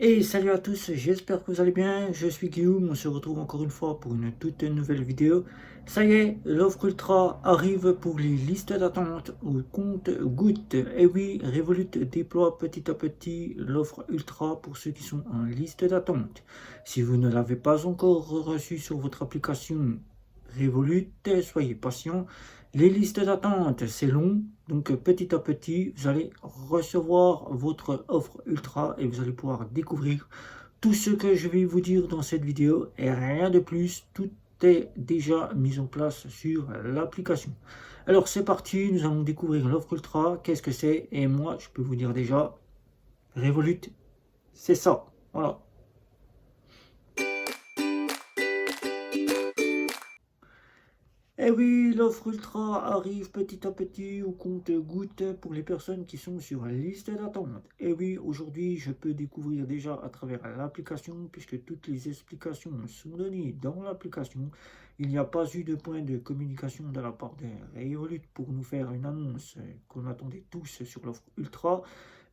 Et salut à tous, j'espère que vous allez bien, je suis Guillaume, on se retrouve encore une fois pour une toute nouvelle vidéo. Ça y est, l'offre Ultra arrive pour les listes d'attente au compte-gouttes. Et oui, Revolut déploie petit à petit l'offre Ultra pour ceux qui sont en liste d'attente. Si vous ne l'avez pas encore reçu sur votre application Revolut, soyez patient. Les listes d'attente, c'est long, donc petit à petit, vous allez recevoir votre offre Ultra et vous allez pouvoir découvrir tout ce que je vais vous dire dans cette vidéo et rien de plus. Tout est déjà mis en place sur l'application. Alors c'est parti, nous allons découvrir l'offre Ultra, qu'est-ce que c'est? Et moi, je peux vous dire déjà, Revolut, c'est ça. Voilà. Eh oui, l'offre Ultra arrive petit à petit au compte-gouttes pour les personnes qui sont sur la liste d'attente. Eh oui, aujourd'hui, je peux découvrir déjà à travers l'application, puisque toutes les explications sont données dans l'application. Il n'y a pas eu de point de communication de la part de Revolut pour nous faire une annonce qu'on attendait tous sur l'offre Ultra.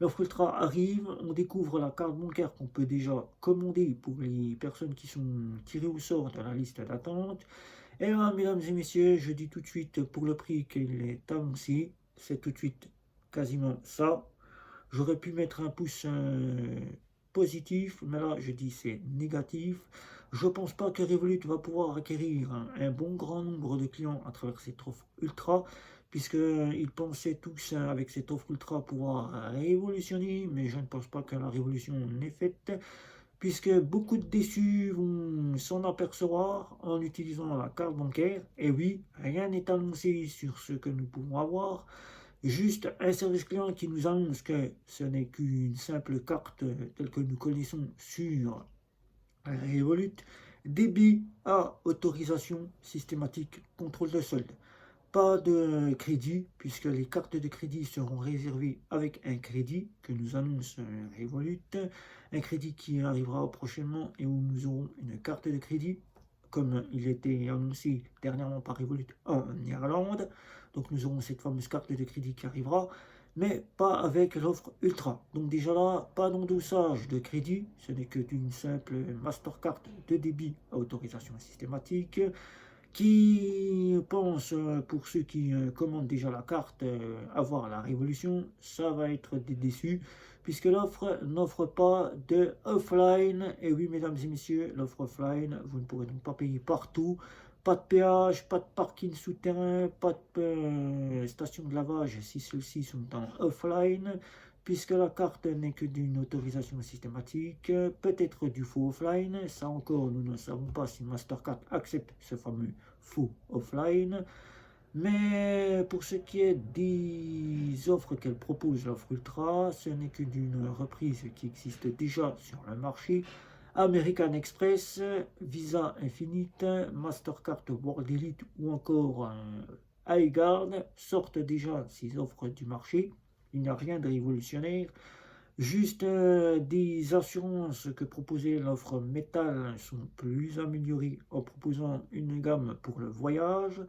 L'offre Ultra arrive, on découvre la carte bancaire qu'on peut déjà commander pour les personnes qui sont tirées au sort de la liste d'attente. Et là, mesdames et messieurs, je dis tout de suite pour le prix qu'il est annoncé, c'est tout de suite quasiment ça. J'aurais pu mettre un pouce positif, mais là je dis c'est négatif. Je pense pas que Revolut va pouvoir acquérir un bon grand nombre de clients à travers cette offre Ultra, puisqu'ils pensaient tous avec cette offre Ultra pouvoir révolutionner, mais je ne pense pas que la révolution n'est faite puisque beaucoup de déçus vont s'en apercevoir en utilisant la carte bancaire. Et oui, rien n'est annoncé sur ce que nous pouvons avoir, juste un service client qui nous annonce que ce n'est qu'une simple carte telle que nous connaissons sur Revolut, débit à autorisation systématique, contrôle de solde. Pas de crédit, puisque les cartes de crédit seront réservées avec un crédit que nous annonce Revolut. Un crédit qui arrivera prochainement et où nous aurons une carte de crédit, comme il était annoncé dernièrement par Revolut en Irlande. Donc nous aurons cette fameuse carte de crédit qui arrivera, mais pas avec l'offre Ultra. Donc déjà là, pas d'endossage de crédit, ce n'est que d'une simple Mastercard de débit à autorisation systématique qui pense, pour ceux qui commandent déjà la carte, avoir la révolution, ça va être des déçus, puisque l'offre n'offre pas de offline. Et oui, mesdames et messieurs, l'offre offline, vous ne pourrez donc pas payer partout. Pas de péage, pas de parking souterrain, pas de station de lavage si ceux-ci sont en offline, puisque la carte n'est que d'une autorisation systématique, peut-être du faux offline. Ça encore, nous ne savons pas si Mastercard accepte ce fameux faux offline. Mais pour ce qui est des offres qu'elle propose, l'offre Ultra, ce n'est que d'une reprise qui existe déjà sur le marché. American Express, Visa Infinite, Mastercard World Elite ou encore iGuard sortent déjà ces offres du marché. Il n'y a rien de révolutionnaire. Juste des assurances que proposait l'offre métal sont plus améliorées en proposant une gamme pour le voyage,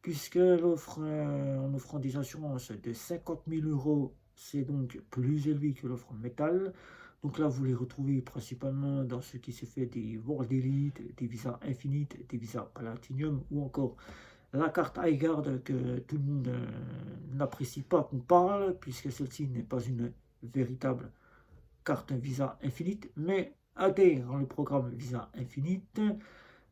puisque l'offre en offrant des assurances de 50 000 euros, c'est donc plus élevé que l'offre métal. Donc là, vous les retrouvez principalement dans ce qui se fait des World Elite, des visas Infinite, des visas Platinum ou encore la carte iGuard que tout le monde n'apprécie pas qu'on parle, puisque celle-ci n'est pas une véritable carte Visa Infinite, mais adhère dans le programme Visa Infinite.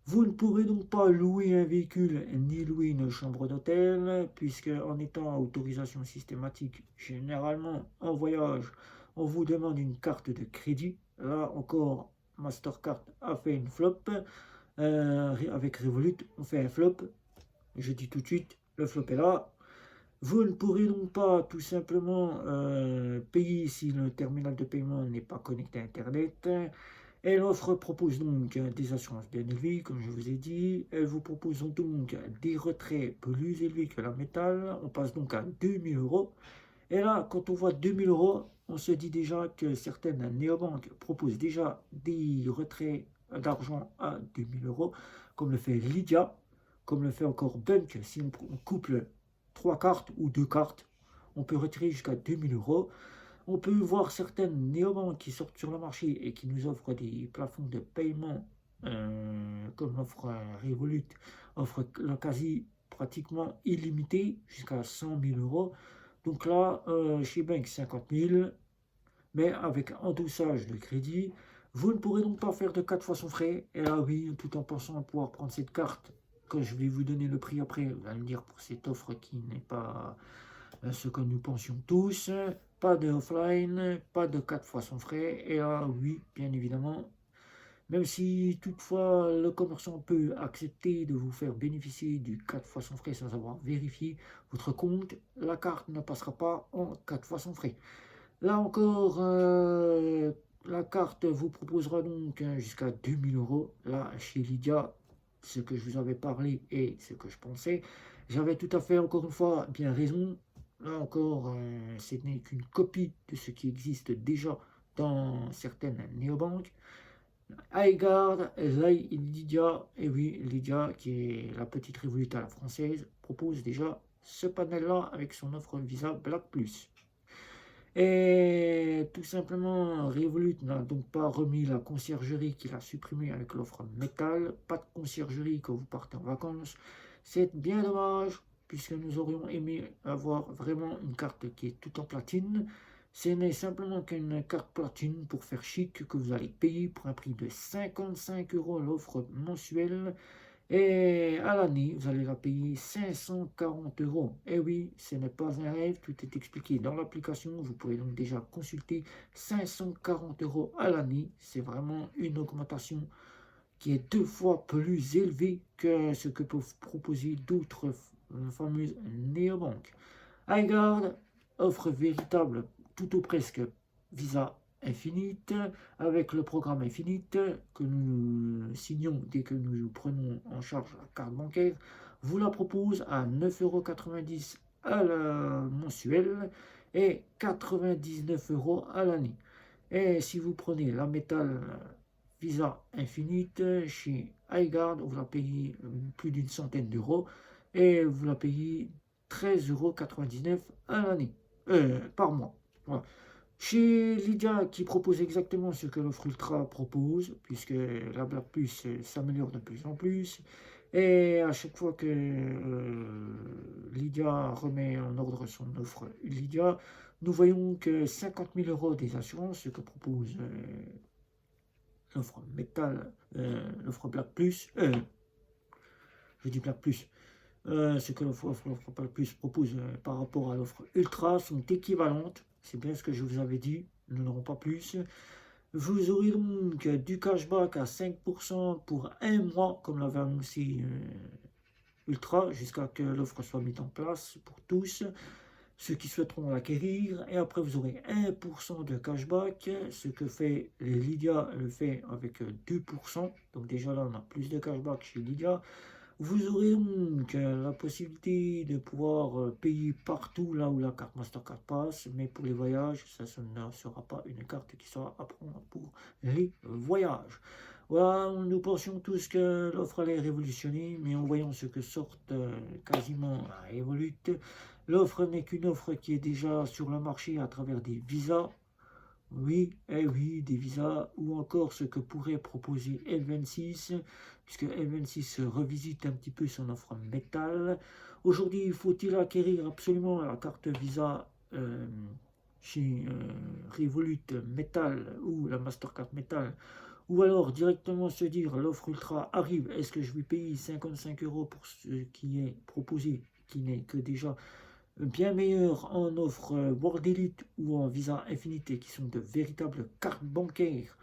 Vous ne pourrez donc pas louer un véhicule ni louer une chambre d'hôtel, puisque en étant à autorisation systématique, généralement en voyage, on vous demande une carte de crédit. Là encore, Mastercard a fait une flop. Avec Revolut, on fait un flop. Je dis tout de suite, le flop est là. Vous ne pourrez donc pas tout simplement payer si le terminal de paiement n'est pas connecté à Internet. Et l'offre propose donc des assurances bien élevées, comme je vous ai dit. Elle vous propose donc des retraits plus élevés que la métal. On passe donc à 2000 euros. Et là, quand on voit 2000 euros, on se dit déjà que certaines néobanques proposent déjà des retraits d'argent à 2000 euros, comme le fait Lydia, comme le fait encore Bunk. Si on couple trois cartes ou deux cartes, on peut retirer jusqu'à 2000 euros. On peut voir certaines néobanques qui sortent sur le marché et qui nous offrent des plafonds de paiement, comme l'offre Revolut, offre la quasi pratiquement illimité jusqu'à 100 000 euros. Donc là, chez Bank 50 000, mais avec endossage de crédit. Vous ne pourrez donc pas faire de 4 fois son frais. Et là, oui, tout en pensant à pouvoir prendre cette carte, quand je vais vous donner le prix après, vous allez me dire pour cette offre qui n'est pas ce que nous pensions tous. Pas de offline, pas de 4 fois son frais. Et là, oui, bien évidemment, même si toutefois le commerçant peut accepter de vous faire bénéficier du 4 fois son frais sans avoir vérifié votre compte, la carte ne passera pas en 4 fois son frais. Là encore, la carte vous proposera donc jusqu'à 2000 euros. Là, chez Lydia, ce que je vous avais parlé et ce que je pensais, j'avais tout à fait, encore une fois, bien raison. Là encore, ce n'est qu'une copie de ce qui existe déjà dans certaines néobanques. iGuard, Lydia, et oui, Lydia, qui est la petite Revolut à la française, propose déjà ce panel-là avec son offre Visa Black Plus. Et tout simplement, Revolut n'a donc pas remis la conciergerie qu'il a supprimée avec l'offre métal. Pas de conciergerie quand vous partez en vacances. C'est bien dommage, puisque nous aurions aimé avoir vraiment une carte qui est tout en platine. Ce n'est simplement qu'une carte platine pour faire chic que vous allez payer pour un prix de 55 euros l'offre mensuelle. Et à l'année, vous allez la payer 540 euros. Et oui, ce n'est pas un rêve, tout est expliqué dans l'application. Vous pouvez donc déjà consulter 540 euros à l'année. C'est vraiment une augmentation qui est 2 fois plus élevée que ce que peuvent proposer d'autres fameuses néobanques. iGuard offre véritable, tout ou presque, Visa Infinite, avec le programme Infinite que nous signons dès que nous prenons en charge la carte bancaire, vous la propose à 9,90 € à la mensuelle et 99 € à l'année. Et si vous prenez la métal Visa Infinite chez iGuard, vous la payez plus d'une centaine d'euros et vous la payez 13,99 € à l'année, par mois. Voilà. Chez Lydia, qui propose exactement ce que l'offre Ultra propose, puisque la Black Plus s'améliore de plus en plus, et à chaque fois que Lydia remet en ordre son offre Lydia, nous voyons que 50 000 euros des assurances, ce que propose l'offre métal, l'offre Black Plus, je dis Black Plus, ce que l'offre Black Plus propose par rapport à l'offre Ultra sont équivalentes. C'est bien ce que je vous avais dit, nous n'aurons pas plus. Vous aurez donc du cashback à 5% pour un mois, comme l'avait annoncé Ultra, jusqu'à que l'offre soit mise en place pour tous ceux qui souhaiteront l'acquérir. Et après, vous aurez 1% de cashback, ce que fait Lydia le fait avec 2%. Donc déjà là, on a plus de cashback chez Lydia. Vous aurez donc la possibilité de pouvoir payer partout là où la carte Mastercard passe, mais pour les voyages, ça ne sera pas une carte qui sera à prendre pour les voyages. Voilà, nous pensions tous que l'offre allait révolutionner, mais en voyant ce que sortent quasiment à Revolut, l'offre n'est qu'une offre qui est déjà sur le marché à travers des visas. Oui, eh oui, des visas, ou encore ce que pourrait proposer L26, puisque L26 revisite un petit peu son offre métal. Aujourd'hui, faut-il acquérir absolument la carte Visa chez Revolut Metal ou la Mastercard Metal, ou alors directement se dire l'offre Ultra arrive, est-ce que je vais payer 55 € pour ce qui est proposé, qui n'est que déjà bien meilleurs en offre World Elite ou en Visa Infinité, qui sont de véritables cartes bancaires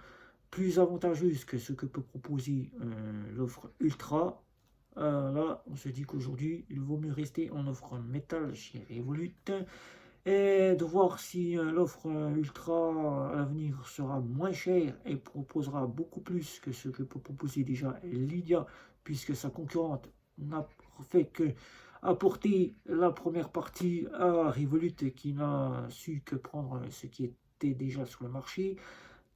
plus avantageuses que ce que peut proposer l'offre Ultra. Là, on se dit qu'aujourd'hui, il vaut mieux rester en offre métal chez Revolut et de voir si l'offre Ultra à l'avenir sera moins chère et proposera beaucoup plus que ce que peut proposer déjà Lydia, puisque sa concurrente n'a fait que apporter la première partie à Revolut qui n'a su que prendre ce qui était déjà sur le marché,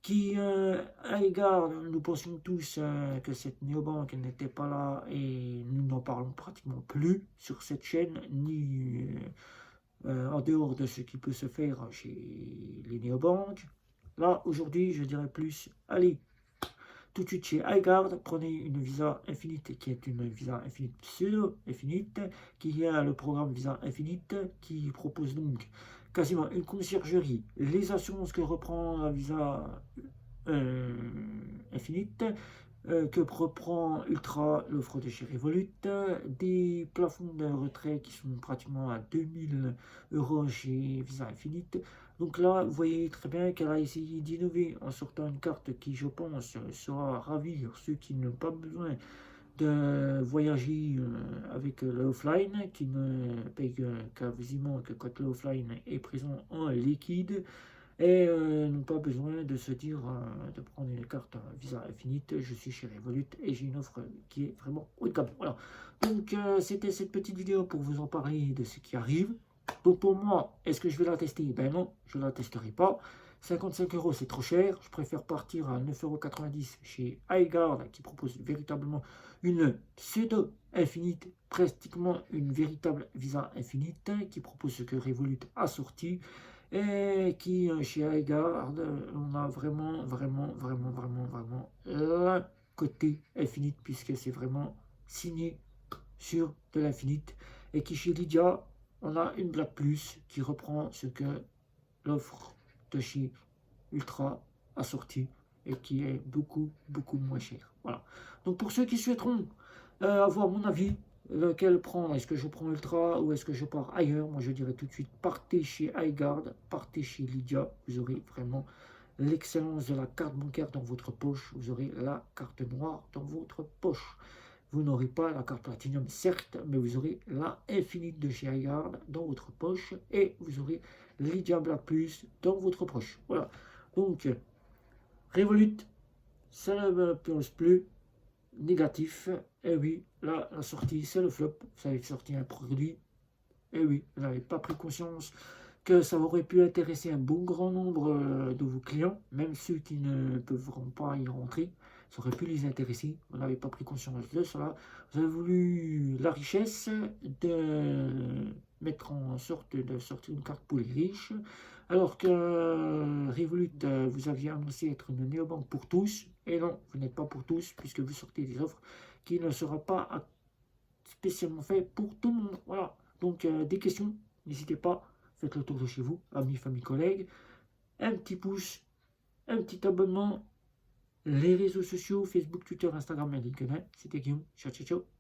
qui à l'égard, nous pensions tous que cette néobanque n'était pas là et nous n'en parlons pratiquement plus sur cette chaîne, ni en dehors de ce qui peut se faire chez les néobanques. Là, aujourd'hui, je dirais plus, allez, tout de suite chez iGuard, prenez une Visa Infinite qui est une Visa Infinite pseudo-infinite, qui a le programme Visa Infinite qui propose donc quasiment une conciergerie, les assurances que reprend la Visa Infinite, que reprend Ultra, l'offre de chez Revolut, des plafonds de retrait qui sont pratiquement à 2000 € chez Visa Infinite. Donc là, vous voyez très bien qu'elle a essayé d'innover en sortant une carte qui, je pense, sera ravir ceux qui n'ont pas besoin de voyager avec l'offline, qui ne paye quasiment que quand l'offline est présent en liquide, et n'ont pas besoin de se dire de prendre une carte Visa Infinite. Je suis chez Revolut et j'ai une offre qui est vraiment haut de gamme. Voilà. Donc c'était cette petite vidéo pour vous en parler de ce qui arrive. Donc pour moi, est-ce que je vais la tester? Ben non, je ne la testerai pas. 55 € c'est trop cher. Je préfère partir à 9,90 € chez iGuard qui propose véritablement une pseudo Infinite, pratiquement une véritable Visa Infinite qui propose ce que Revolut a sorti. Et qui, chez iGuard, on a vraiment le côté Infinite, puisque c'est vraiment signé sur de l'Infinite. Et qui, chez Lydia, on a une Black Plus qui reprend ce que l'offre de chez Ultra a sorti et qui est beaucoup moins cher. Voilà. Donc pour ceux qui souhaiteront avoir mon avis, lequel prendre, est-ce que je prends Ultra ou est-ce que je pars ailleurs, moi je dirais tout de suite, partez chez iGuard, partez chez Lydia, vous aurez vraiment l'excellence de la carte bancaire dans votre poche, vous aurez la carte noire dans votre poche. Vous n'aurez pas la carte Platinum, certes, mais vous aurez la Infinite de chez iGuard dans votre poche et vous aurez Lydia Black Plus dans votre poche. Voilà. Donc, Revolut, ça ne pense plus. Négatif, et oui, là, la sortie, c'est le flop. Vous avez sorti un produit, et oui, vous n'avez pas pris conscience que ça aurait pu intéresser un bon grand nombre de vos clients, même ceux qui ne peuvent pas y rentrer, ça aurait pu les intéresser. Vous n'avez pas pris conscience de cela. Vous avez voulu la richesse de mettre en sorte de sortir une carte pour les riches, alors que Revolut, vous aviez annoncé être une néobanque pour tous, et non, vous n'êtes pas pour tous, puisque vous sortez des offres qui ne seront pas spécialement faites pour tout le monde. Voilà, donc des questions, n'hésitez pas, faites le tour de chez vous, amis, famille, collègues, un petit pouce, un petit abonnement, les réseaux sociaux, Facebook, Twitter, Instagram, LinkedIn. C'était Guillaume, ciao ciao ciao.